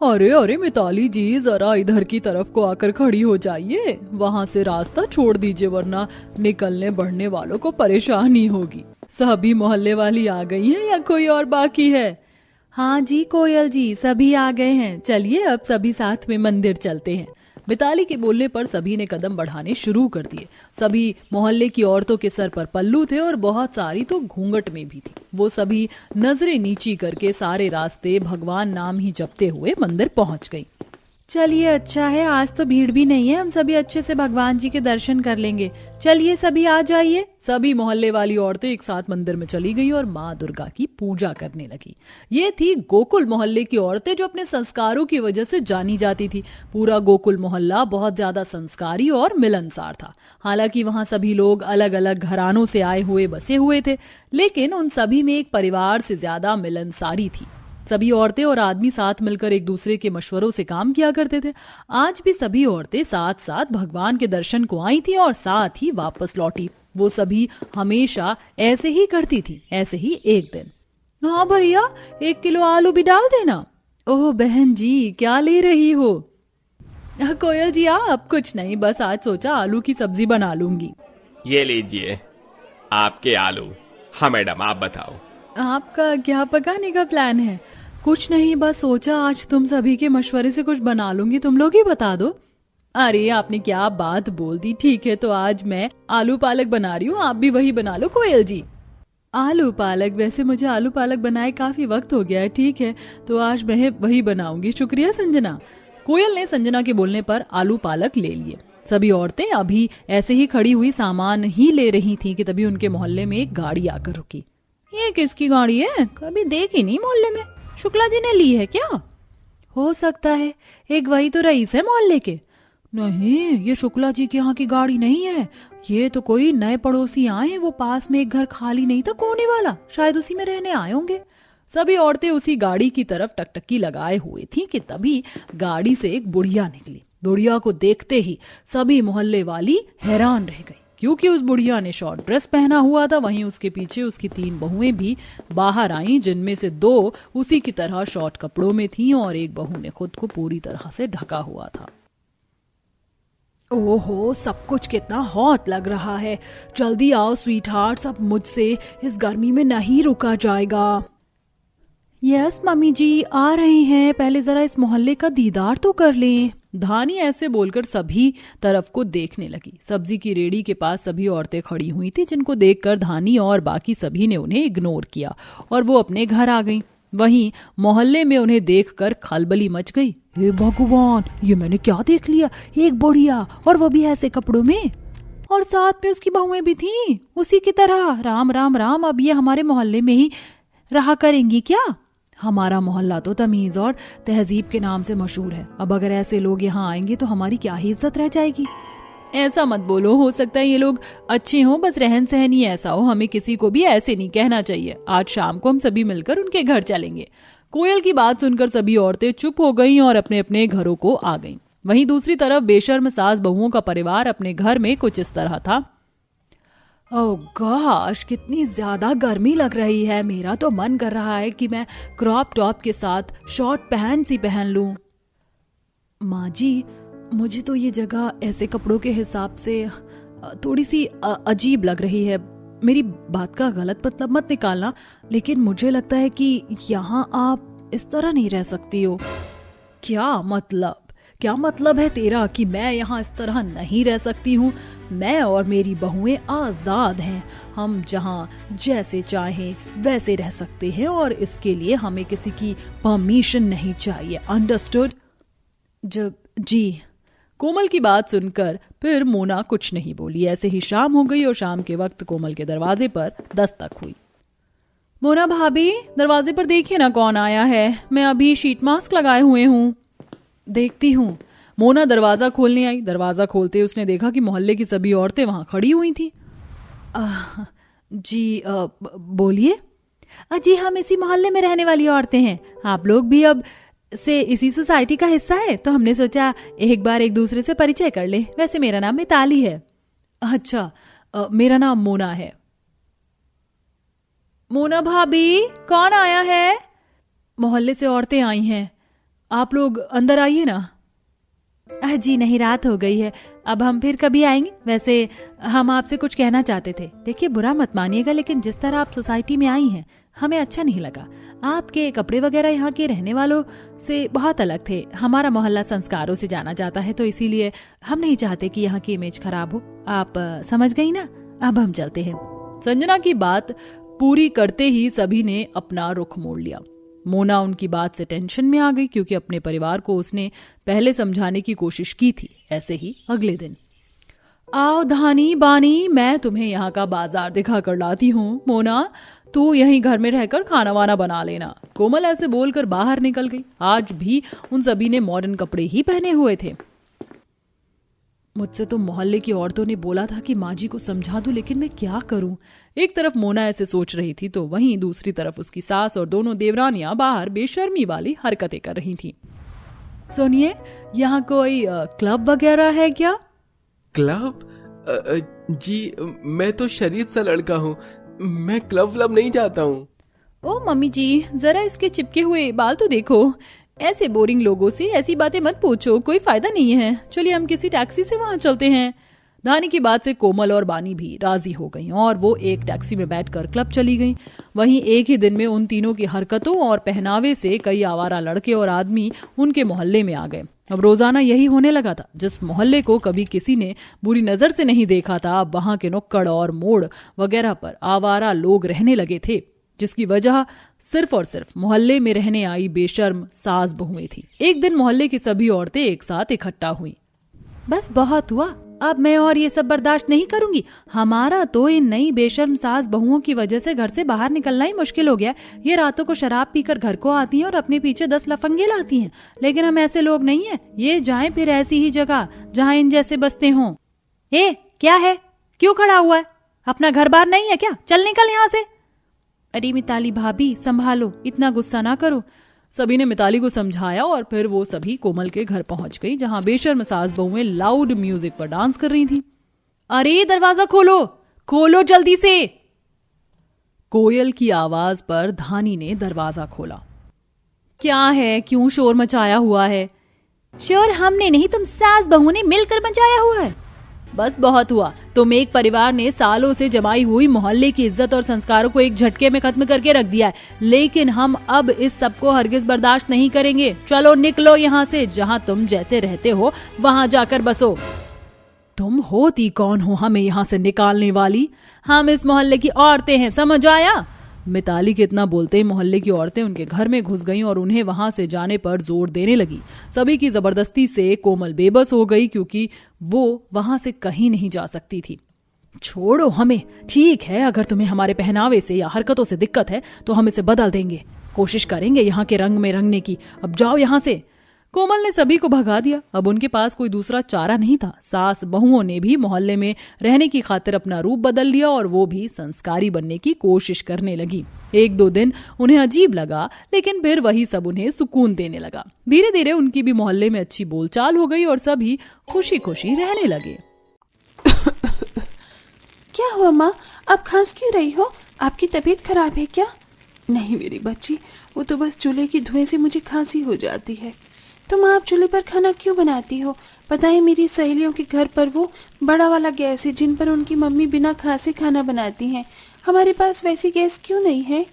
अरे अरे मिताली जी, जरा इधर की तरफ को आकर खड़ी हो जाइए, वहाँ से रास्ता छोड़ दीजिए वरना निकलने बढ़ने वालों को परेशानी होगी। सभी मोहल्ले वाली आ गई हैं या कोई और बाकी है? हाँ जी कोयल जी, सभी आ गए हैं, चलिए अब सभी साथ में मंदिर चलते हैं। मिताली के बोलने पर सभी ने कदम बढ़ाने शुरू कर दिए। सभी मोहल्ले की औरतों के सर पर पल्लू थे और बहुत सारी तो घूंघट में भी थी। वो सभी नजरें नीची करके सारे रास्ते भगवान नाम ही जपते हुए मंदिर पहुंच गई। चलिए अच्छा है, आज तो भीड़ भी नहीं है, हम सभी अच्छे से भगवान जी के दर्शन कर लेंगे। चलिए सभी आ जाइए। सभी मोहल्ले वाली औरतें एक साथ मंदिर में चली गईं और माँ दुर्गा की पूजा करने लगी। ये थी गोकुल मोहल्ले की औरतें जो अपने संस्कारों की वजह से जानी जाती थी। पूरा गोकुल मोहल्ला बहुत ज्यादा संस्कारी और मिलनसार था। हालांकि वहाँ सभी लोग अलग अलग घरानों से आए हुए बसे हुए थे, लेकिन उन सभी में एक परिवार से ज्यादा मिलनसारी थी। सभी औरतें और आदमी साथ मिलकर एक दूसरे के मशवरों से काम किया करते थे। आज भी सभी औरतें साथ साथ भगवान के दर्शन को आई थी और साथ ही वापस लौटी। वो सभी हमेशा ऐसे ही करती थी। ऐसे ही एक दिन, हाँ भैया 1 किलो आलू भी डाल देना। ओह बहन जी, क्या ले रही हो? कोयल जी आप? कुछ नहीं, बस आज सोचा आलू की सब्जी बना लूंगी। ये लीजिए आपके आलू। हाँ मैडम, आप बताओ। आपका क्या पकाने का प्लान है? कुछ नहीं, बस सोचा आज तुम सभी के मशवरे से कुछ बना लूंगी, तुम लोग ही बता दो। अरे आपने क्या बात बोल दी। ठीक है, तो आज मैं आलू पालक बना रही हूँ, आप भी वही बना लो कोयल जी। आलू पालक? वैसे मुझे आलू पालक बनाए काफी वक्त हो गया है। ठीक है, तो आज मैं वही बनाऊंगी। शुक्रिया संजना। कोयल ने संजना के बोलने पर आलू पालक ले लिए। सभी औरतें अभी ऐसे ही खड़ी हुई सामान ही ले रही थी कि तभी उनके मोहल्ले में एक गाड़ी आकर रुकी। ये किसकी गाड़ी है? कभी देखी नहीं मोहल्ले में। शुक्ला जी ने ली है क्या? हो सकता है, एक वही तो रईस है मोहल्ले के। नहीं, ये शुक्ला जी के यहाँ की गाड़ी नहीं है। ये तो कोई नए पड़ोसी आए हैं। वो पास में एक घर खाली नहीं था कोने वाला, शायद उसी में रहने आए होंगे। सभी औरतें उसी गाड़ी की तरफ टकटकी लगाए हुए थीं कि तभी गाड़ी से एक बुढ़िया निकली। बुढ़िया को देखते ही सभी मोहल्ले वाली हैरान रह गई, क्योंकि उस बुढ़िया ने शॉर्ट ड्रेस पहना हुआ था। वहीं उसके पीछे उसकी 3 बहुएं भी बाहर आईं, जिनमें से 2 उसी की तरह शॉर्ट कपड़ों में थीं और एक बहू ने खुद को पूरी तरह से ढका हुआ था। ओहो, सब कुछ कितना हॉट लग रहा है। जल्दी आओ स्वीट हार्ट, अब मुझसे इस गर्मी में नहीं रुका जाएगा। यस मम्मी जी, आ रहे हैं, पहले जरा इस मोहल्ले का दीदार तो कर लें। धानी ऐसे बोलकर सभी तरफ को देखने लगी। सब्जी की रेड़ी के पास सभी औरतें खड़ी हुई थी, जिनको देखकर धानी और बाकी सभी ने उन्हें इग्नोर किया और वो अपने घर आ गईं। वहीं मोहल्ले में उन्हें देखकर खलबली मच गई। हे भगवान, ये मैंने क्या देख लिया? एक बुढ़िया, और वो भी ऐसे कपड़ों में, और साथ में उसकी बहुएं भी थीं उसी की तरह। राम राम राम, अब ये हमारे मोहल्ले में ही रहा करेंगी क्या? हमारा मोहल्ला तो तमीज और तहजीब के नाम से मशहूर है। अब अगर ऐसे लोग यहाँ आएंगे तो हमारी क्या ही इज्जत रह जाएगी। ऐसा मत बोलो, हो सकता है ये लोग अच्छे हों, बस रहन सहन ही ऐसा हो। हमें किसी को भी ऐसे नहीं कहना चाहिए। आज शाम को हम सभी मिलकर उनके घर चलेंगे। कोयल की बात सुनकर सभी औरतें चुप हो गईं और अपने अपने घरों को आ गईं। वहीं दूसरी तरफ बेशर्म सास बहुओं का परिवार अपने घर में कुछ इस तरह था। ओह गॉश, कितनी ज्यादा गर्मी लग रही है। मेरा तो मन कर रहा है कि मैं क्रॉप टॉप के साथ शॉर्ट पैंट्स ही पहन लूं। माँ जी, मुझे तो ये जगह ऐसे कपड़ों के हिसाब से थोड़ी सी अजीब लग रही है। मेरी बात का गलत मतलब मत निकालना, लेकिन मुझे लगता है कि यहाँ आप इस तरह नहीं रह सकती हो। क्या मतलब? क्या मतलब है तेरा कि मैं यहाँ इस तरह नहीं रह सकती हूँ? मैं और मेरी बहुएं आजाद हैं। हम जहाँ जैसे चाहें वैसे रह सकते हैं और इसके लिए हमें किसी की परमिशन नहीं चाहिए। अंडरस्टूड? जब जी। कोमल की बात सुनकर फिर मोना कुछ नहीं बोली। ऐसे ही शाम हो गई और शाम के वक्त कोमल के दरवाजे पर दस्तक हुई। मोना भाभी, दरवाजे पर देखिए ना कौन आया है। मैं अभी शीट मास्क लगाए हुए हूँ। देखती हूँ। मोना दरवाजा खोलने आई। दरवाजा खोलते उसने देखा कि मोहल्ले की सभी औरतें वहां खड़ी हुई थी। जी बोलिए। जी, हम इसी मोहल्ले में रहने वाली औरतें हैं। आप लोग भी अब से इसी सोसाइटी का हिस्सा है, तो हमने सोचा एक बार एक दूसरे से परिचय कर ले। वैसे मेरा नाम मिताली है। अच्छा, मेरा नाम मोना है। मोना भाभी, कौन आया है? मोहल्ले से औरतें आई हैं। आप लोग अंदर आइए ना। जी नहीं, रात हो गई है, अब हम फिर कभी आएंगे। वैसे हम आपसे कुछ कहना चाहते थे। देखिए, बुरा मत मानिएगा, लेकिन जिस तरह आप सोसाइटी में आई हैं हमें अच्छा नहीं लगा। आपके कपड़े वगैरह यहाँ के रहने वालों से बहुत अलग थे। हमारा मोहल्ला संस्कारों से जाना जाता है, तो इसीलिए हम नहीं चाहते कि यहाँ की इमेज खराब हो। आप समझ गई ना? अब हम चलते हैं। संजना की बात पूरी करते ही सभी ने अपना रुख मोड़ लिया। मोना उनकी बात से टेंशन में आ गई, क्योंकि अपने परिवार को उसने पहले समझाने की कोशिश की थी। ऐसे ही अगले दिन, आओ धानी बानी, मैं तुम्हें यहाँ का बाजार दिखा कर लाती हूँ। मोना, तू यहीं घर में रहकर खाना वाना बना लेना। कोमल ऐसे बोलकर बाहर निकल गई। आज भी उन सभी ने मॉडर्न कपड़े ही पहने हुए थे। मुझसे तो मोहल्ले की औरतों ने बोला था कि माँ जी को समझा दूं, लेकिन मैं क्या करूं? एक तरफ मोना ऐसे सोच रही थी, तो वहीं दूसरी तरफ उसकी सास और दोनों देवरानियां बाहर बेशर्मी वाली हरकतें कर रही थीं। सुनिए, यहाँ कोई क्लब वगैरह है क्या? क्लब? जी, मैं तो शरीफ सा लड़का हूँ, मैं क्लब नहीं जाता हूँ। ओ मम्मी जी, जरा इसके चिपके हुए बाल तो देखो। ऐसे बोरिंग लोगों से ऐसी बातें मत पूछो, कोई फायदा नहीं है। चलिए हम किसी टैक्सी से वहां चलते हैं। धानी की बात से कोमल और बानी भी राजी हो गईं और वो एक टैक्सी में बैठकर क्लब चली गईं। वहीं एक ही दिन में उन तीनों की हरकतों और पहनावे से कई आवारा लड़के और आदमी उनके मोहल्ले में आ गए। अब रोजाना यही होने लगा था। जिस मोहल्ले को कभी किसी ने बुरी नजर से नहीं देखा था, अब वहां के नुक्कड़ और मोड़ वगैरह पर आवारा लोग रहने लगे थे, जिसकी वजह सिर्फ और सिर्फ मोहल्ले में रहने आई बेशर्म सास बहुएं थी। एक दिन मोहल्ले की सभी औरतें एक साथ इकट्ठा हुई। बस बहुत हुआ, अब मैं और ये सब बर्दाश्त नहीं करूंगी। हमारा तो इन नई बेशर्म सास बहुओं की वजह से घर से बाहर निकलना ही मुश्किल हो गया। ये रातों को शराब पीकर घर को आती हैं और अपने पीछे 10 लफंगे लाती हैं, लेकिन हम ऐसे लोग नहीं हैं। ये जाएं फिर ऐसी ही जगह जहाँ इन जैसे बसते हों। क्या है, क्यों खड़ा हुआ है? अपना घर बार नहीं है क्या? चल निकल यहाँ से। अरे मिताली भाभी, संभालो, इतना गुस्सा ना करो। सभी ने मिताली को समझाया और फिर वो सभी कोमल के घर पहुंच गई, जहां बेशर्म सास बहुएं लाउड म्यूजिक पर डांस कर रही थीं। अरे दरवाजा खोलो, खोलो जल्दी से। कोयल की आवाज पर धानी ने दरवाजा खोला। क्या है, क्यों शोर मचाया हुआ है? शोर हमने नहीं, तुम सास बहू ने मिलकर मचाया हुआ है। बस बहुत हुआ। तुम एक परिवार ने सालों से जमाई हुई मोहल्ले की इज्जत और संस्कारों को एक झटके में खत्म करके रख दिया है, लेकिन हम अब इस सब को हरगिज बर्दाश्त नहीं करेंगे। चलो निकलो यहाँ से, जहाँ तुम जैसे रहते हो वहाँ जाकर बसो। तुम होती कौन हो हमें यहाँ से निकालने वाली? हम इस मोहल्ले की औरतें हैं, समझ आया? मिताली के इतना बोलते ही मोहल्ले की औरतें उनके घर में घुस गईं और उन्हें वहां से जाने पर जोर देने लगी। सभी की जबरदस्ती से कोमल बेबस हो गई, क्योंकि वो वहां से कहीं नहीं जा सकती थी। छोड़ो हमें, ठीक है, अगर तुम्हें हमारे पहनावे से या हरकतों से दिक्कत है तो हम इसे बदल देंगे, कोशिश करेंगे यहाँ के रंग में रंगने की। अब जाओ यहाँ से। कोमल ने सभी को भगा दिया। अब उनके पास कोई दूसरा चारा नहीं था। सास बहुओं ने भी मोहल्ले में रहने की खातिर अपना रूप बदल लिया और वो भी संस्कारी बनने की कोशिश करने लगी। 1-2 दिन उन्हें अजीब लगा, लेकिन फिर वही सब उन्हें सुकून देने लगा। धीरे धीरे उनकी भी मोहल्ले में अच्छी बोलचाल हो गई और सभी खुशी खुशी रहने लगे। क्या हुआ माँ, आप खांस क्यों रही हो? आपकी तबीयत खराब है क्या? नहीं मेरी बच्ची, वो तो बस चूल्हे की धुएं से मुझे खांसी हो जाती है। तुम आप चूल्हे पर खाना क्यों बनाती हो? पता है मेरी सहेलियों के घर पर वो बड़ा वाला गैस है जिन पर उनकी मम्मी बिना खांसे खाना बनाती हैं। हमारे पास वैसी गैस क्यों नहीं है?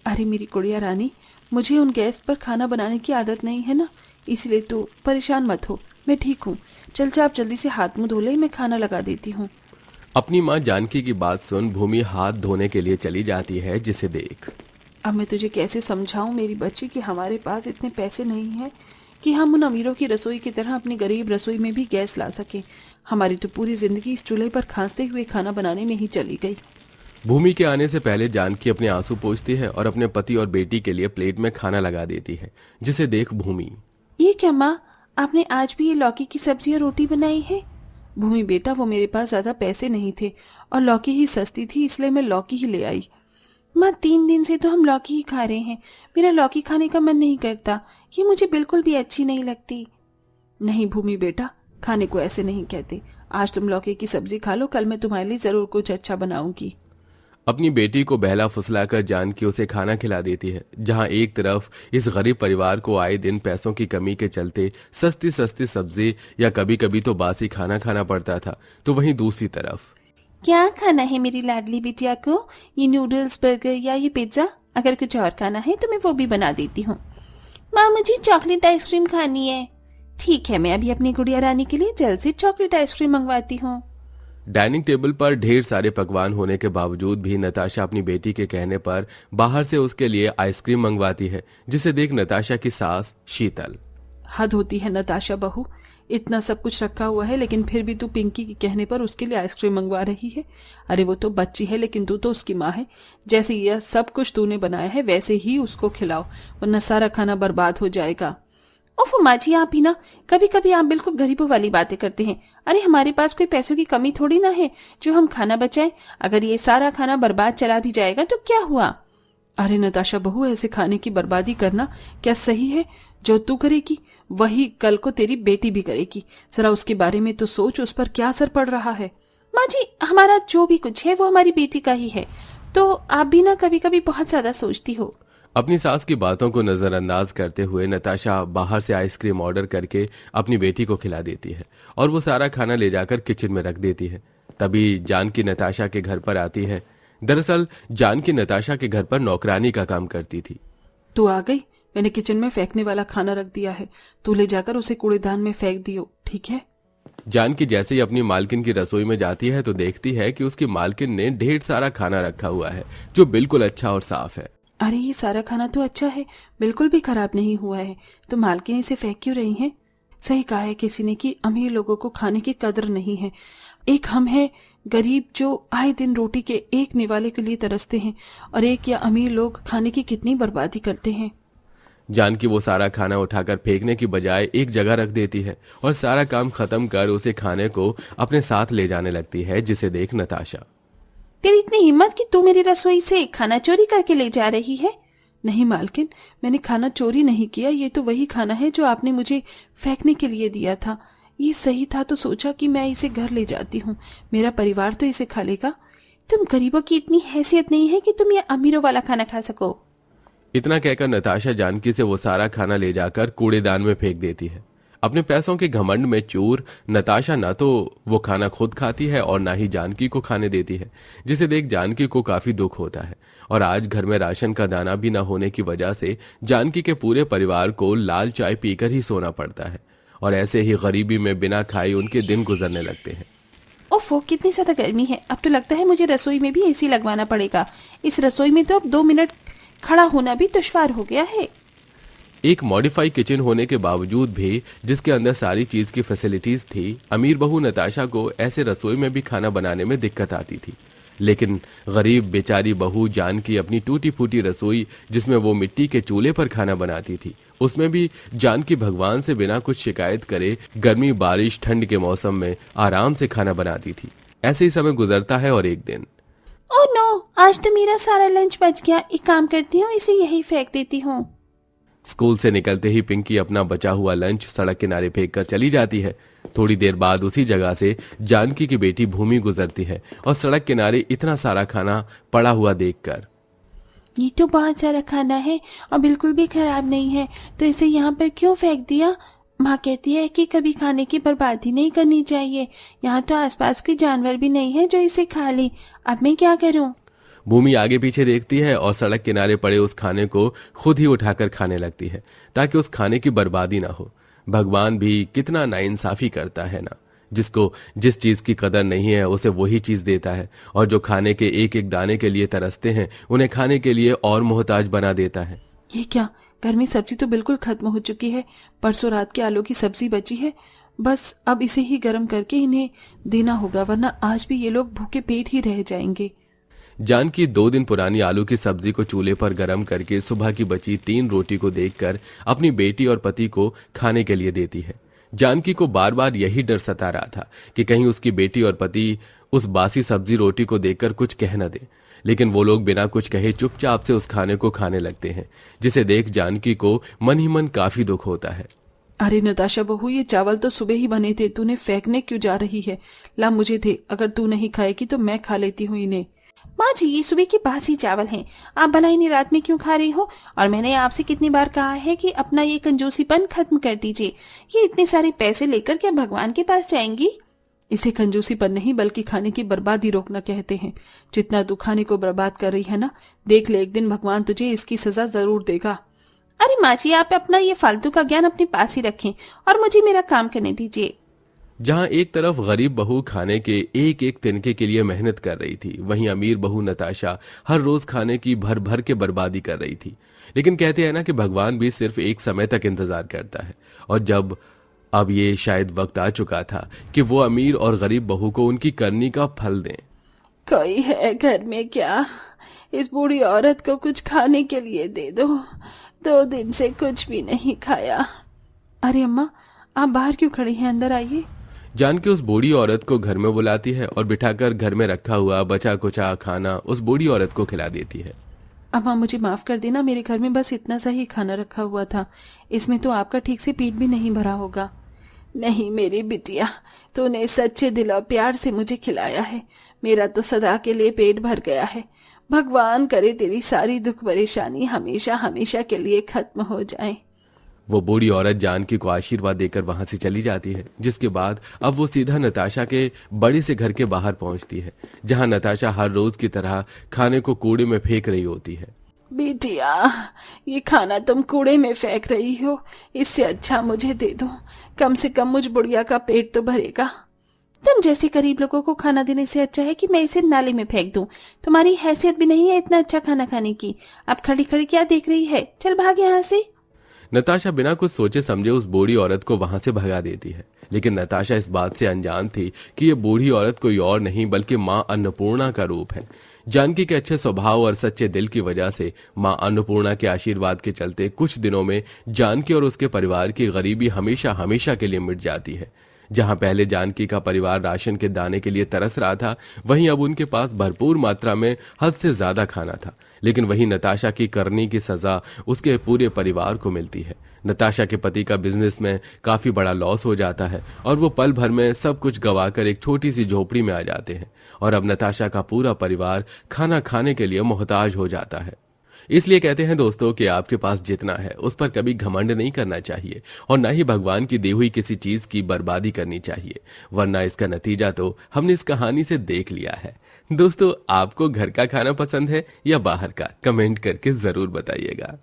अरे मेरी कुड़िया रानी, मुझे उन गैस पर खाना बनाने की आदत नहीं है ना, इसलिए तो परेशान मत हो, मैं ठीक हूँ। चल आप जल्दी से हाथ मुँह धो ले, मैं खाना लगा देती हूँ। अपनी माँ जानकी की बात सुन भूमि हाथ धोने के लिए चली जाती है, जिसे देख अब मैं तुझे कैसे समझाऊं मेरी बच्ची कि हमारे पास इतने पैसे नहीं हैं कि हम उन अमीरों की रसोई की तरह अपनी गरीब रसोई में भी गैस ला सकें। हमारी तो पूरी जिंदगी इस चूल्हे पर खांसते हुए खाना बनाने में ही चली गई। भूमि के आने से पहले जानकी अपने आंसू पोंछती है और अपने पति और बेटी के लिए प्लेट में खाना लगा देती है, जिसे देख भूमि, ये क्या माँ, आपने आज भी ये लौकी की सब्जी और रोटी बनाई है? भूमि बेटा, वो मेरे पास ज्यादा पैसे नहीं थे और लौकी ही सस्ती थी, इसलिए मैं लौकी ही ले आई। माँ 3 दिन से तो हम लौकी ही खा रहे हैं, मेरा लौकी खाने का मन नहीं करता, ये मुझे बिल्कुल भी अच्छी नहीं लगती। नहीं भूमि बेटा, खाने को ऐसे नहीं कहते। आज तुम लौकी की सब्जी खा लो, कल मैं तुम्हारे लिए जरूर कुछ अच्छा बनाऊंगी। अपनी बेटी को बहला फुसलाकर जानकी उसे खाना खिला देती है। जहां एक तरफ इस गरीब परिवार को आए दिन पैसों की कमी के चलते सस्ती सस्ती सब्जी या कभी कभी तो बासी खाना खाना पड़ता था, तो वहीं दूसरी तरफ क्या खाना है मेरी लाडली बिटिया को? ये नूडल्स, बर्गर या ये पिज्जा? अगर कुछ और खाना है तो मैं वो भी बना देती हूँ। माँ, मुझे चॉकलेट आइसक्रीम खानी है। ठीक है, मैं अभी अपनी गुड़िया रानी के लिए जल्द से चॉकलेट आइसक्रीम मंगवाती हूँ। डाइनिंग टेबल पर ढेर सारे पकवान होने के बावजूद भी नताशा अपनी बेटी के कहने पर बाहर से उसके लिए आइसक्रीम मंगवाती है, जिसे देख नताशा की सास शीतल, हद होती है नताशा बहू, इतना सब कुछ रखा हुआ है लेकिन फिर भी तू पिंकी के कहने पर उसके लिए आइसक्रीम मंगवा रही है। अरे वो तो बच्ची है लेकिन तू तो उसकी माँ है। जैसे यह सब कुछ तूने बनाया है वैसे ही उसको खिलाओ, वरना सारा खाना बर्बाद हो जाएगा। ओफ माँ जी, आप ही ना कभी कभी आप बिल्कुल गरीबों वाली बातें करते हैं। अरे हमारे पास कोई पैसों की कमी थोड़ी ना है जो हम खाना बचाएं। अगर ये सारा खाना बर्बाद चला भी जाएगा तो क्या हुआ? अरे नताशा बहू, ऐसे खाने की बर्बादी करना क्या सही है? जो तू करेगी वही कल को तेरी बेटी भी करेगी। जरा उसके बारे में तो सोच, उस पर क्या असर पड़ रहा है। माँ जी, हमारा जो भी कुछ है वो हमारी बेटी का ही है, तो आप भी ना कभी कभी बहुत ज्यादा सोचती हो। अपनी सास की बातों को नजरअंदाज करते हुए नताशा बाहर से आइसक्रीम ऑर्डर करके अपनी बेटी को खिला देती है और वो सारा खाना ले जाकर किचन में रख देती है। तभी जानकी नताशा के घर पर आती है। दरअसल जानकी नताशा के घर पर नौकरानी का काम करती थी। तू आ गई? मैंने किचन में फेंकने वाला खाना रख दिया है, तू ले जाकर उसे कूड़ेदान में फेंक दियो, ठीक है? जानकी जैसे ही अपनी मालकिन की रसोई में जाती है तो देखती है कि उसकी मालकिन ने ढेर सारा खाना रखा हुआ है जो बिल्कुल अच्छा और साफ है। अरे ये सारा खाना तो अच्छा है, बिल्कुल भी खराब नहीं हुआ है, तो मालकिन इसे फेंक क्यों रही हैं? सही कहा है किसी ने कि अमीर लोगों को खाने की कदर नहीं है। एक हम हैं गरीब जो आए दिन रोटी के एक निवाले के लिए तरसते हैं, और एक या अमीर लोग खाने की कितनी बर्बादी करते हैं। जानकी वो सारा खाना उठाकर फेंकने की बजाय एक जगह रख देती है और सारा काम खत्म कर उसे खाने को अपने साथ ले जाने लगती है, जिसे देख नताशा, तेरी इतनी हिम्मत कि तू मेरी रसोई से खाना चोरी करके ले जा रही है? नहीं मालकिन, मैंने खाना चोरी नहीं किया, ये तो वही खाना है जो आपने मुझे फेंकने के लिए दिया था। ये सही था तो सोचा कि मैं इसे घर ले जाती हूँ, मेरा परिवार तो इसे खा लेगा। तुम गरीबों की इतनी हैसियत नहीं है कि तुम ये अमीरों वाला खाना खा सको। इतना कहकर नताशा जानकी से वो सारा खाना ले जाकर कूड़ेदान में फेंक देती है। अपने पैसों के घमंड में चूर नताशा ना तो वो खाना खुद खाती है और ना ही जानकी को खाने देती है, जिसे देख जानकी को काफी दुख होता है। और आज घर में राशन का दाना भी ना होने की वजह से जानकी के पूरे परिवार को लाल चाय पीकर ही सोना पड़ता है और ऐसे ही गरीबी में बिना खाए उनके दिन गुजरने लगते हैं। ओफो, कितनी ज्यादा गर्मी है। अब तो लगता है मुझे रसोई में भी एसी लगवाना पड़ेगा। इस रसोई में तो अब 2 मिनट खड़ा होना भी दुश्वार हो गया है। एक मॉडिफाई किचन होने के बावजूद भी, जिसके अंदर सारी चीज की फैसिलिटीज थी, अमीर बहू नताशा को ऐसे रसोई में भी खाना बनाने में दिक्कत आती थी। लेकिन गरीब बेचारी बहू जानकी अपनी टूटी फूटी रसोई, जिसमें वो मिट्टी के चूल्हे पर खाना बनाती थी, उसमें भी जानकी भगवान से बिना कुछ शिकायत करे गर्मी बारिश ठंड के मौसम में आराम से खाना बनाती थी। ऐसे ही समय गुजरता है और एक दिन, ओह नो, आज तो मेरा सारा लंच बच गया। एक काम करती हूँ, इसे यही फेंक देती हूँ। स्कूल से निकलते ही पिंकी अपना बचा हुआ लंच सड़क किनारे फेंक कर चली जाती है। थोड़ी देर बाद उसी जगह से जानकी की बेटी भूमि गुजरती है और सड़क किनारे इतना सारा खाना पड़ा हुआ देखकर, ये तो बहुत सारा खाना है और बिल्कुल भी खराब नहीं है, तो इसे यहाँ पर क्यों फेंक दिया? माँ कहती है कि कभी खाने की बर्बादी नहीं करनी चाहिए। यहाँ तो आसपास कोई जानवर भी नहीं है जो इसे खा ले। अब मैं क्या करूँ? भूमि आगे पीछे देखती है और सड़क किनारे पड़े उस खाने को खुद ही उठाकर खाने लगती है ताकि उस खाने की बर्बादी ना हो। भगवान भी कितना नाइंसाफी करता है ना, जिसको जिस चीज की कदर नहीं है उसे वही चीज देता है, और जो खाने के एक एक दाने के लिए तरसते हैं उन्हें खाने के लिए और मोहताज बना देता है। ये क्या, घर में सब्जी तो बिल्कुल खत्म हो चुकी है। परसों रात के आलू की सब्जी बची है, बस अब इसे ही गर्म करके इन्हें देना होगा, वरना आज भी ये लोग भूखे पेट ही रह जाएंगे। जानकी 2 दिन पुरानी आलू की सब्जी को चूल्हे पर गर्म करके सुबह की बची 3 रोटी को देखकर अपनी बेटी और पति को खाने के लिए देती है। जानकी को बार बार यही डर सता रहा था कि कहीं उसकी बेटी और पति उस बासी सब्जी रोटी को देखकर कुछ कह न दे, लेकिन वो लोग बिना कुछ कहे चुपचाप से उस खाने को खाने लगते हैं, जिसे देख जानकी को मन ही मन काफी दुख होता है। अरे नताशा बहू, ये चावल तो सुबह ही बने थे, तूने फेंकने क्यों जा रही है? ला मुझे दे, अगर तू नहीं खाएगी तो मैं खा लेती हूँ इन्हें। माँ जी, ये सुबह के बासी चावल हैं। आप भला इन्हें रात में क्यों खा रही हो? और मैंने आपसे कितनी बार कहा है कि अपना ये कंजूसीपन खत्म कर दीजिए। ये इतने सारे पैसे लेकर क्या भगवान के पास जाएंगी? इसे कंजूसीपन नहीं बल्कि खाने की बर्बादी रोकना कहते हैं। जितना तू खाने को बर्बाद कर रही है ना, देख ले एक दिन भगवान तुझे इसकी सजा जरूर देगा। अरे माँ जी, आप अपना ये फालतू का ज्ञान अपने पास ही रखें और मुझे मेरा काम करने दीजिए। जहां एक तरफ गरीब बहू खाने के एक एक तिनके के लिए मेहनत कर रही थी, वहीं अमीर बहू नताशा हर रोज खाने की भर भर के बर्बादी कर रही थी। लेकिन कहते हैं ना कि भगवान भी सिर्फ एक समय तक इंतजार करता है, और जब अब ये शायद वक्त आ चुका था कि वो अमीर और गरीब बहू को उनकी करनी का फल दें। कोई है घर में क्या? इस बूढ़ी औरत को कुछ खाने के लिए दे दो। 2 दिन से कुछ भी नहीं खाया। अरे अम्मा, आप बाहर क्यों खड़ी हैं? अंदर आइए। जान के उस बूढ़ी औरत को घर में बुलाती है और बिठाकर घर में रखा हुआ बचा कुचा खाना उस बूढ़ी औरत को खिला देती है। अम्मा, मुझे माफ कर देना, मेरे घर में बस इतना सा ही खाना रखा हुआ था। इसमें तो आपका ठीक से पेट भी नहीं भरा होगा। नहीं मेरी बिटिया, तूने सच्चे दिल और प्यार से मुझे खिलाया है। मेरा तो सदा के लिए पेट भर गया है। भगवान करे तेरी सारी दुख परेशानी हमेशा हमेशा के लिए खत्म हो जाए। वो बूढ़ी औरत जानकी को आशीर्वाद देकर वहां से चली जाती है, जिसके बाद अब वो सीधा नताशा के बड़े से घर के बाहर पहुंचती है, जहां नताशा हर रोज की तरह खाने को कूड़े में फेंक रही होती है। बेटिया, ये खाना तुम कूड़े में फेंक रही हो, इससे अच्छा मुझे दे दो। कम से कम मुझ बुढ़िया का पेट तो भरेगा। तुम जैसे गरीब लोगों को खाना देने से अच्छा है कि मैं इसे नाले में फेंक दूं। तुम्हारी हैसियत भी नहीं है इतना अच्छा खाना खाने की। अब खड़ी खड़ी क्या देख रही है? चल भाग यहाँ से। नताशा बिना कुछ सोचे समझे उस बूढ़ी औरत को वहां से भगा देती है। लेकिन नताशा इस बात से अनजान थी कि ये बूढ़ी औरत कोई और नहीं बल्कि माँ अन्नपूर्णा का रूप है। जानकी के अच्छे स्वभाव और सच्चे दिल की वजह से माँ अन्नपूर्णा के आशीर्वाद के चलते कुछ दिनों में जानकी और उसके परिवार की गरीबी हमेशा हमेशा के लिए मिट जाती है। जहां पहले जानकी का परिवार राशन के दाने के लिए तरस रहा था, वहीं अब उनके पास भरपूर मात्रा में हद से ज्यादा खाना था। लेकिन वहीं नताशा की करनी की सजा उसके पूरे परिवार को मिलती है। नताशा के पति का बिजनेस में काफी बड़ा लॉस हो जाता है और वो पल भर में सब कुछ गवाकर एक छोटी सी झोपड़ी में आ जाते हैं, और अब नताशा का पूरा परिवार खाना खाने के लिए मोहताज हो जाता है। इसलिए कहते हैं दोस्तों कि आपके पास जितना है उस पर कभी घमंड नहीं करना चाहिए, और न ही भगवान की दी हुई किसी चीज की बर्बादी करनी चाहिए, वरना इसका नतीजा तो हमने इस कहानी से देख लिया है। दोस्तों, आपको घर का खाना पसंद है या बाहर का? कमेंट करके जरूर बताइएगा।